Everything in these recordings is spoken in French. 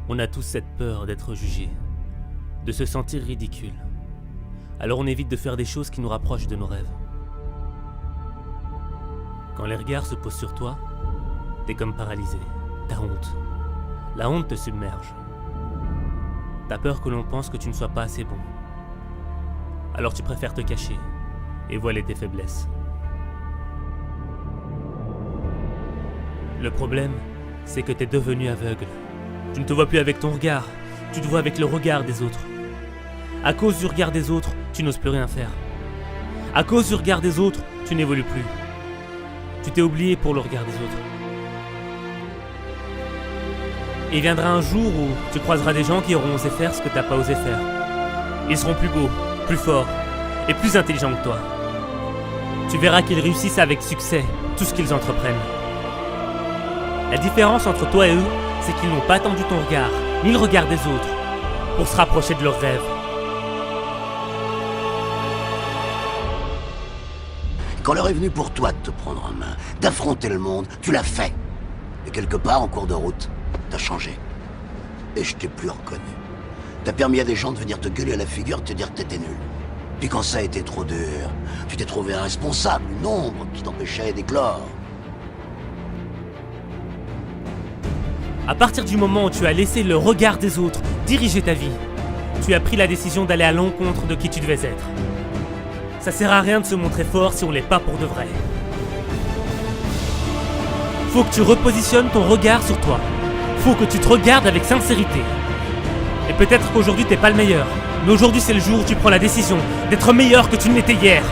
On a tous cette peur d'être jugé, de se sentir ridicule. Alors on évite de faire des choses qui nous rapprochent de nos rêves. Quand les regards se posent sur toi, t'es comme paralysé, t'as honte. La honte te submerge. T'as peur que l'on pense que tu ne sois pas assez bon. Alors tu préfères te cacher et voiler tes faiblesses. Le problème, c'est que t'es devenu aveugle. Tu ne te vois plus avec ton regard, tu te vois avec le regard des autres. À cause du regard des autres, tu n'oses plus rien faire. À cause du regard des autres, tu n'évolues plus. Tu t'es oublié pour le regard des autres. Et viendra un jour où tu croiseras des gens qui auront osé faire ce que t'as pas osé faire. Ils seront plus beaux, plus forts et plus intelligents que toi. Tu verras qu'ils réussissent avec succès tout ce qu'ils entreprennent. La différence entre toi et eux, c'est qu'ils n'ont pas attendu ton regard, ni le regard des autres, pour se rapprocher de leurs rêves. Quand l'heure est venue pour toi de te prendre en main, d'affronter le monde, tu l'as fait. Et quelque part, en cours de route, t'as changé. Et je t'ai plus reconnu. T'as permis à des gens de venir te gueuler à la figure et te dire que t'étais nul. Puis quand ça a été trop dur, tu t'es trouvé un responsable, une ombre qui t'empêchait d'éclore. À partir du moment où tu as laissé le regard des autres diriger ta vie, tu as pris la décision d'aller à l'encontre de qui tu devais être. Ça sert à rien de se montrer fort si on l'est pas pour de vrai. Faut que tu repositionnes ton regard sur toi. Faut que tu te regardes avec sincérité. Et peut-être qu'aujourd'hui t'es pas le meilleur, mais aujourd'hui c'est le jour où tu prends la décision d'être meilleur que tu ne l'étais hier.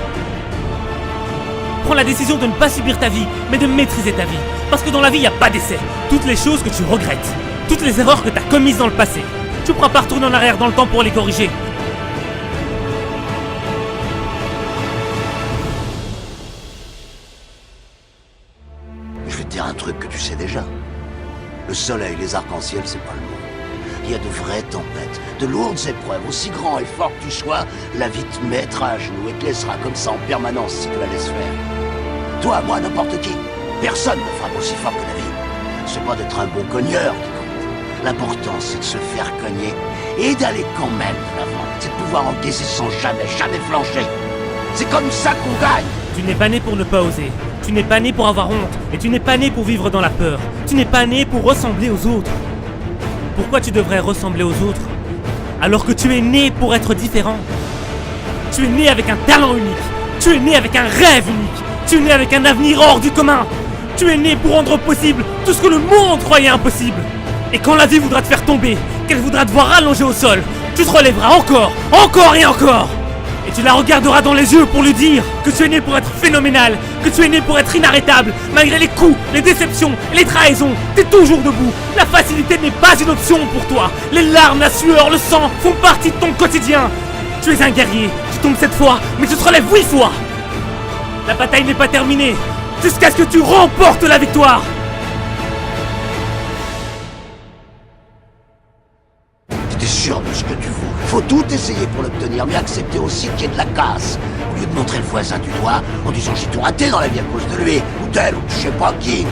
Prends la décision de ne pas subir ta vie, mais de maîtriser ta vie. Parce que dans la vie, il n'y a pas d'essai. Toutes les choses que tu regrettes, toutes les erreurs que tu as commises dans le passé, tu ne pourras pas retourner en arrière dans le temps pour les corriger. Je vais te dire un truc que tu sais déjà. Le soleil, les arcs-en-ciel, c'est pas le monde. Il y a de vraies tempêtes, de lourdes épreuves. Aussi grand et fort que tu sois, la vie te mettra à genoux et te laissera comme ça en permanence si tu la laisses faire. Toi, moi, n'importe qui. Personne ne frappe aussi fort que la vie. C'est pas d'être un bon cogneur qui compte. L'important, c'est de se faire cogner et d'aller quand même de l'avant. C'est de pouvoir encaisser sans jamais flancher. C'est comme ça qu'on gagne. Tu n'es pas né pour ne pas oser. Tu n'es pas né pour avoir honte. Et tu n'es pas né pour vivre dans la peur. Tu n'es pas né pour ressembler aux autres. Pourquoi tu devrais ressembler aux autres alors que tu es né pour être différent? Tu es né avec un talent unique. Tu es né avec un rêve unique. Tu es né avec un avenir hors du commun. Tu es né pour rendre possible tout ce que le monde croyait impossible. Et quand la vie voudra te faire tomber, qu'elle voudra te voir allongé au sol, tu te relèveras encore, encore et encore. Et tu la regarderas dans les yeux pour lui dire que tu es né pour être phénoménal, que tu es né pour être inarrêtable. Malgré les coups, les déceptions et les trahisons, t'es toujours debout. La facilité n'est pas une option pour toi. Les larmes, la sueur, le sang font partie de ton quotidien. Tu es un guerrier, tu tombes 7 fois, mais tu te relèves 8 fois. La bataille n'est pas terminée, jusqu'à ce que tu remportes la victoire. T'es sûr de ce que tu vaux. Faut tout essayer pour l'obtenir, mais accepter aussi qu'il y ait de la casse. Au lieu de montrer le voisin du doigt en disant j'ai tout raté dans la vie à cause de lui, ou d'elle, ou de je sais pas qui.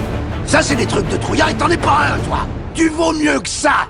Ça, c'est des trucs de trouillard et t'en es pas un, toi. Tu vaux mieux que ça.